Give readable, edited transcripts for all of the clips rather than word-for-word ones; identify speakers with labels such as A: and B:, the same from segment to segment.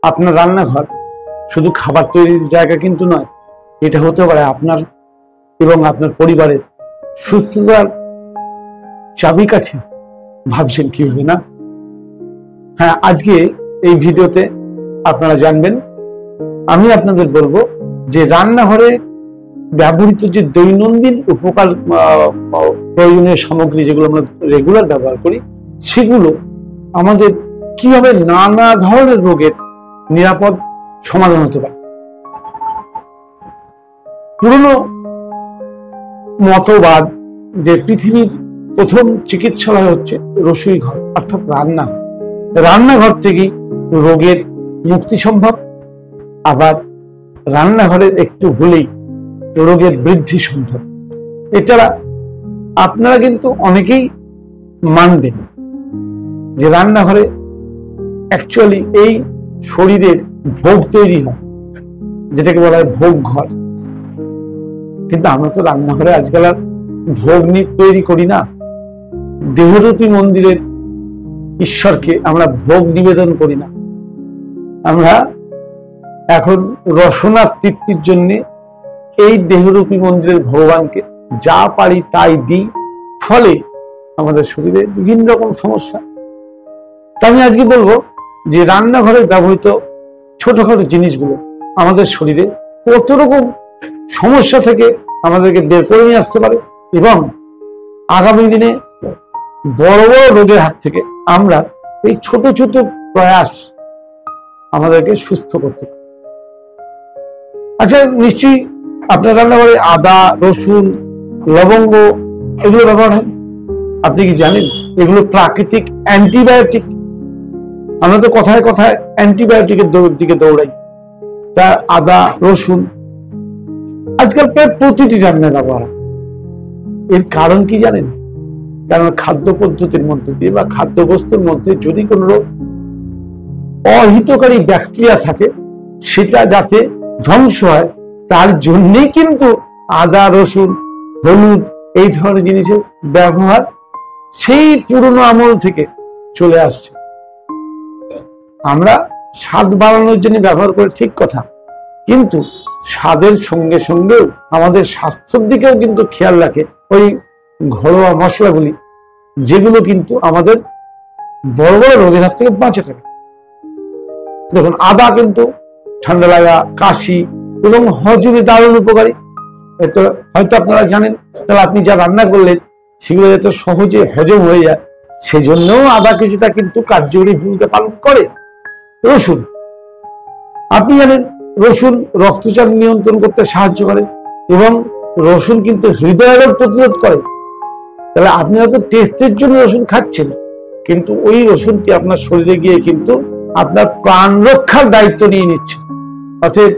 A: আপনার রান্নাঘর শুধু খাবার তৈরির জায়গা কিন্তু নয়, এটা হতে পারে আপনার এবং আপনার পরিবারের সুস্থতার চাবিকাঠি। ভাবছেন কি হবে না? হ্যাঁ, আজকে এই ভিডিওতে আপনারা জানবেন, আমি আপনাদের বলবো যে রান্নাঘরে ব্যবহৃত যে দৈনন্দিন উপকার প্রয়োজনীয় সামগ্রী যেগুলো আমরা রেগুলার ব্যবহার করি, সেগুলো আমাদের কিভাবে নানা ধরনের রোগের নিরাপদ সমাধান হতে পারে। পুরনো মতবাদ যে পৃথিবীর প্রথম চিকিৎসালয় হচ্ছে রসুই ঘর, অর্থাৎ রান্নাঘর থেকেই রোগের মুক্তি সম্ভব। আবার রান্নাঘরের একটু ভুলেই রোগের বৃদ্ধি সম্ভব। এছাড়া আপনারা কিন্তু অনেকেই মানবেন যে রান্নাঘরে অ্যাকচুয়ালি এই শরীরের ভোগ তৈরি হয়, যেটাকে বলা হয় ভোগ ঘর। কিন্তু আমরা তো রান্নাঘরে আজকাল আর ভোগ তৈরি করি না। দেহরূপী মন্দিরের ঈশ্বরকে আমরা ভোগ নিবেদন করি না। আমরা এখন রসনা তৃপ্তির জন্য এই দেহরূপী মন্দিরের ভগবানকে যা পারি তাই দিই, ফলে আমাদের শরীরে বিভিন্ন রকম সমস্যা। আমি আজকে বলবো যে রান্নাঘরে ব্যবহৃত ছোটখাটো জিনিসগুলো আমাদের শরীরে কত রকম সমস্যা থেকে আমাদেরকে বের করে নিয়ে আসতে পারে, এবং আগামী দিনে বড় বড় রোগের হাত থেকে আমরা এই ছোট ছোট প্রয়াস আমাদেরকে সুস্থ করতে পারে। আচ্ছা, নিশ্চয়ই আপনার রান্নাঘরে আদা, রসুন, লবঙ্গ এগুলো ব্যবহার হয়। আপনি কি জানেন এগুলো প্রাকৃতিক অ্যান্টিবায়োটিক? আমরা তো কথায় কথায় অ্যান্টিবায়োটিকের দিকে দৌড়াই। তা আদা, রসুন আজকাল প্রায় প্রতিটি রান্নায় ব্যবহার হয়। এর কারণ কি জানেন? কারণ খাদ্য পদ্ধতির মধ্যে দিয়ে বা খাদ্যবস্তুর মধ্যে যদি কোনো অহিতকারী ব্যাকটেরিয়া থাকে, সেটা যাতে ধ্বংস হয় তার জন্যই কিন্তু আদা, রসুন, হলুদ এই ধরনের জিনিসের ব্যবহার সেই পুরনো আমল থেকে চলে আসছে। আমরা স্বাদ বাড়ানোর জন্য ব্যবহার করে, ঠিক কথা, কিন্তু স্বাদের সঙ্গে সঙ্গেও আমাদের স্বাস্থ্যের দিকেও কিন্তু খেয়াল রাখে ওই ঘরোয়া মশলাগুলি, যেগুলো কিন্তু আমাদের বড় বড় রোগের হাত থেকে বাঁচে থাকে। দেখুন, আদা কিন্তু ঠান্ডা লাগা, কাশি এবং হজমে দারুণ উপকারী। হয়তো আপনারা জানেন, তাহলে আপনি যা রান্না করলেন সেগুলো যাতে সহজে হজম হয়ে যায়, সেজন্যও আদা কিছুটা কিন্তু কার্যকরী ভূমিকা পালন করে। রসুন, আপনি জানেন রসুন রক্তচাপ নিয়ন্ত্রণ করতে সাহায্য করে, এবং রসুন কিন্তু হৃদয় রোগ প্রতিরোধ করে। তাহলে আপনি হয়তো টেস্টের জন্য রসুন খাচ্ছেন, কিন্তু ওই রসুনটি আপনার শরীরে গিয়ে কিন্তু আপনার প্রাণ রক্ষার দায়িত্ব নিয়ে নিচ্ছে। অতএব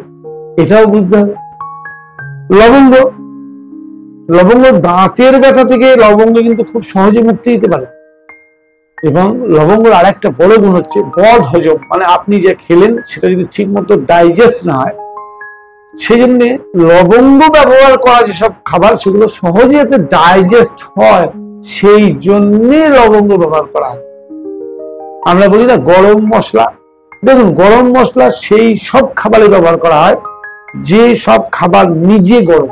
A: এটাও বুঝতে হবে। লবঙ্গ, দাঁতের ব্যথা থেকে লবঙ্গ কিন্তু খুব সহজে মুক্তি দিতে পারে। এবং লবঙ্গের আর একটা বড় গুণ হচ্ছে বদ হজম, মানে আপনি যে খেলেন সেটা যদি ঠিক মতো ডাইজেস্ট না হয়, সেই জন্য লবঙ্গ ব্যবহার করা যেসব খাবার সেগুলো সহজে যাতে ডাইজেস্ট হয়, সেই জন্যে লবঙ্গ ব্যবহার করা হয়। আমরা বলি না গরম মশলা, দেখুন গরম মশলা সেই সব খাবারে ব্যবহার করা হয় যে সব খাবার নিজে গরম।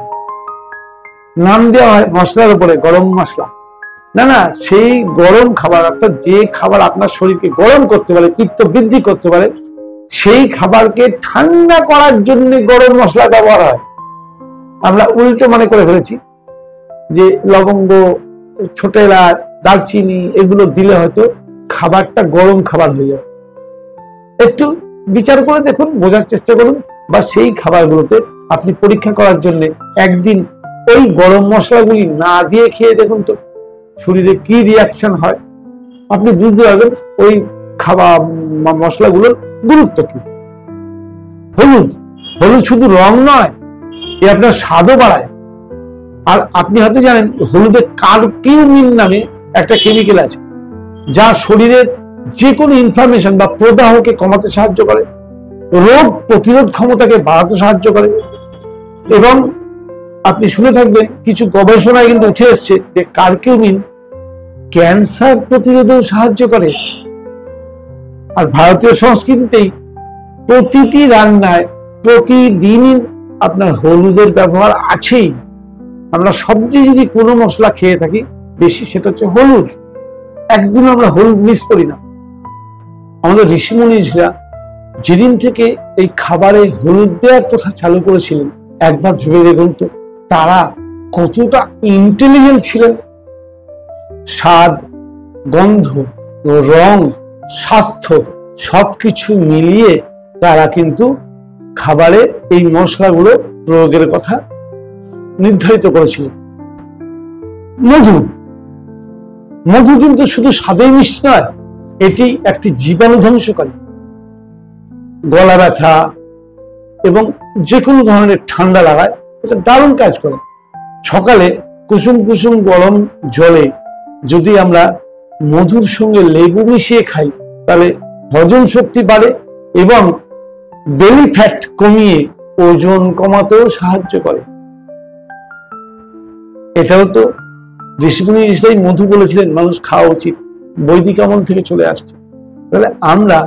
A: নাম দেওয়া হয় মশলার উপরে গরম মশলা, না, সেই গরম খাবার, অর্থাৎ যে খাবার আপনার শরীরকে গরম করতে পারে, পিত্ত বৃদ্ধি করতে পারে, সেই খাবারকে ঠান্ডা করার জন্য গরম মশলা ব্যবহার হয়। আমরা উল্টো মনে করে ফেলেছি যে লবঙ্গ, ছোট এলাচ, দারচিনি এগুলো দিলে হয়তো খাবারটা গরম খাবার হয়ে যাবে। একটু বিচার করে দেখুন, বোঝার চেষ্টা করুন, বা সেই খাবারগুলোতে আপনি পরীক্ষা করার জন্য একদিন ওই গরম মশলাগুলি না দিয়ে খেয়ে দেখুন তো শরীরে কি রিয়াকশন হয়। আপনি বুঝতে পারবেন ওই খাবার মশলাগুলোর গুরুত্ব কি। হলুদ শুধু রং নয়, এ আপনার স্বাদও বাড়ায়। আর আপনি হয়তো জানেন হলুদে কারকিউমিন নামে একটা কেমিক্যাল আছে, যা শরীরের যে কোনো ইনফ্লামেশন বা প্রদাহকে কমাতে সাহায্য করে, রোগ প্রতিরোধ ক্ষমতাকে বাড়াতে সাহায্য করে। এবং আপনি শুনে থাকবেন কিছু গবেষণায় কিন্তু উঠে এসছে যে কারকিউমিন ক্যান্সার প্রতিরোধেও সাহায্য করে। আর ভারতীয় সংস্কৃতিতেই প্রতিটি রান্নায় প্রতিদিনই আপনার হলুদের ব্যবহার আছেই। আমরা সবচেয়ে যদি কোনো মশলা খেয়ে থাকি বেশি, সেটা হচ্ছে হলুদ। একদিন আমরা হলুদ মিস করি না। আমাদের ঋষিমুনিরা যেদিন থেকে এই খাবারে হলুদ দেওয়ার কথা চালু করেছিলেন, একবার ভেবে দেখুন তো তারা কতটা ইন্টেলিজেন্ট ছিলেন। স্বাদ, গন্ধ, রং, স্বাস্থ্য সবকিছু মিলিয়ে তারা কিন্তু খাবারে এই মশলাগুলো প্রয়োগের কথা নির্ধারিত করেছিলেন। মধু, মধু কিন্তু শুধু স্বাদেই মিষ্টি নয়, এটি একটি জীবাণু ধ্বংসকারী। গলা ব্যথা এবং যে কোনো ধরনের ঠান্ডা লাগায় এটা দারুণ কাজ করে। সকালে কুসুম কুসুম গরম জলে যদি আমরা মধুর সঙ্গে লেবু মিশিয়ে খাই তাহলে হজম শক্তি বাড়ে এবং বেলি ফ্যাট কমিয়ে ওজন কমাতেও সাহায্য করে। এটাও তো ঋষিমুনি ঋষিরাই মধু বলেছিলেন মানুষ খাওয়া উচিত, বৈদিক আমল থেকে চলে আসছে। তাহলে আমরা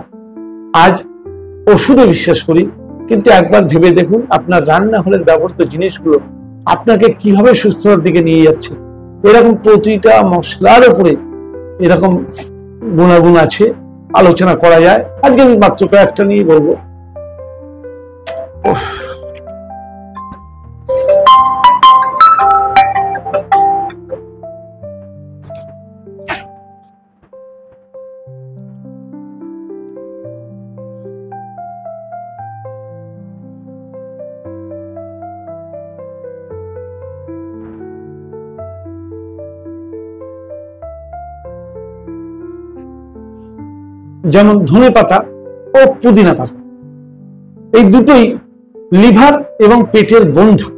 A: আজ ওষুধে বিশ্বাস করি, কিন্তু একবার ভেবে দেখুন আপনার রান্নাঘরের ব্যবহৃত জিনিসগুলো আপনাকে কিভাবে সুস্থতার দিকে নিয়ে যাচ্ছে। এরকম প্রতিটা মশলার উপরে এরকম গুণাগুণ আছে, আলোচনা করা যায়। আজকে আমি মাত্র কয়েকটা নিয়ে বলবো। যেমন ধনে পাতা ও পুদিনা পাতা, এই দুটোই লিভার এবং পেটের বন্ধু।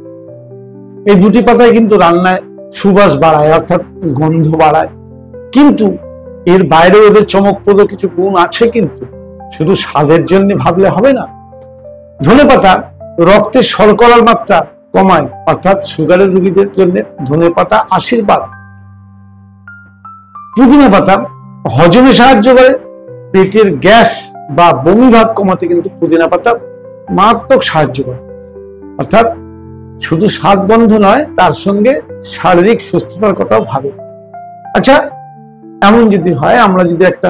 A: এই দুটি পাতায় কিন্তু রান্নায় সুবাস বাড়ায়, অর্থাৎ গন্ধ বাড়ায়। কিন্তু এর বাইরেও এদের চমকপ্রদ কিছু গুণ আছে, কিন্তু শুধু স্বাদের জন্য ভাবলে হবে না। ধনে পাতা রক্তে শর্করার মাত্রা কমায়, অর্থাৎ সুগারের রোগীদের জন্য ধনে পাতা আশীর্বাদ। পুদিনা পাতা হজমে সাহায্য করে, পেটের গ্যাস বা বমি ভাব কমাতে কিন্তু পুদিনা পাতা মারাত্মক সাহায্য করে। অর্থাৎ শুধু স্বাদ গন্ধ নয়, তার সঙ্গে শারীরিক সুস্থতার কথাও ভাবে। আচ্ছা, এমন যদি হয় আমরা যদি একটা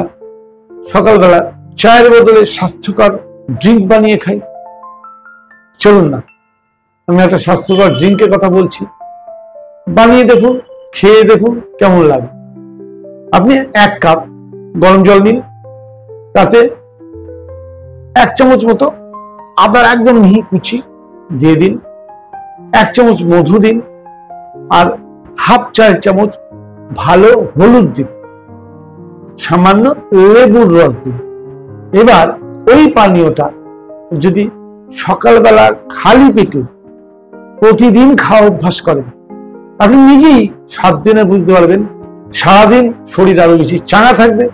A: সকালবেলা চায়ের বদলে স্বাস্থ্যকর ড্রিঙ্ক বানিয়ে খাই, চলুন না আমি একটা স্বাস্থ্যকর ড্রিঙ্কের কথা বলছি, বানিয়ে দেখুন, খেয়ে দেখুন কেমন লাগে। আপনি 1 কাপ গরম জল নিন, তাতে 1 চামচ মতো আবার একদম মিহি কুচি দিয়ে দিন, 1 চামচ মধু দিন, আর হাফ চায়ের চামচ ভালো হলুদ দিন, সামান্য লেবুর রস দিন। এবার ওই পানীয়টা যদি সকালবেলা খালি পেটে প্রতিদিন খাওয়া অভ্যাস করেন, আপনি নিজেই 7 দিনে বুঝতে পারবেন সারাদিন শরীর আরো বেশি চাঙ্গা থাকবে,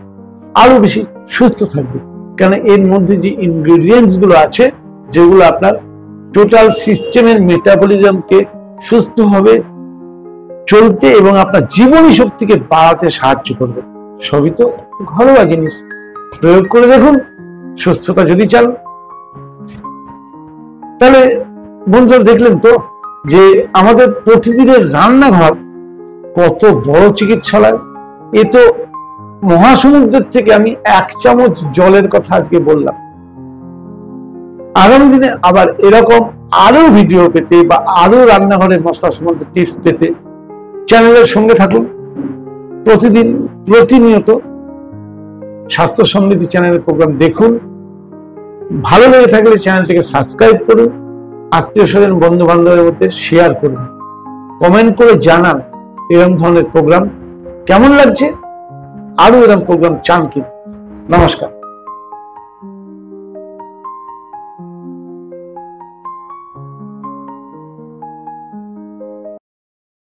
A: আরো বেশি সুস্থ থাকবে। কারণ এর মধ্যে যে ইনগ্রেডিয়েন্টস গুলো আছে, যেগুলো আপনার টোটাল সিস্টেমের মেটাবলিজমকে সুস্থভাবে চলতে এবং আপনার জীবনী শক্তিকে বাড়াতে সাহায্য করবে। সবই তো ঘরোয়া জিনিস, প্রয়োগ করে দেখুন। সুস্থতা যদি চান, তাহলে বন্ধুরা দেখলেন তো যে আমাদের প্রতিদিনের রান্নাঘর কত বড় চিকিৎসালয়। এ তো মহাসমুদ্রের থেকে আমি 1 চামচ জলের কথা আজকে বললাম। আগামী দিনে আবার এরকম আরো ভিডিও পেতে বা আরো রান্নাঘরের মশলা সম্বন্ধে টিপস পেতে চ্যানেলের সঙ্গে থাকুন। প্রতিদিন প্রতিনিয়ত স্বাস্থ্য সমৃদ্ধি চ্যানেলের প্রোগ্রাম দেখুন। ভালো লেগে থাকলে চ্যানেলটিকে সাবস্ক্রাইব করুন, আত্মীয় স্বজন বন্ধু বান্ধবের মধ্যে শেয়ার করুন, কমেন্ট করে জানান এরকম ধরনের প্রোগ্রাম কেমন লাগছে, আরো এরকম প্রোগ্রাম চান কি। নমস্কার।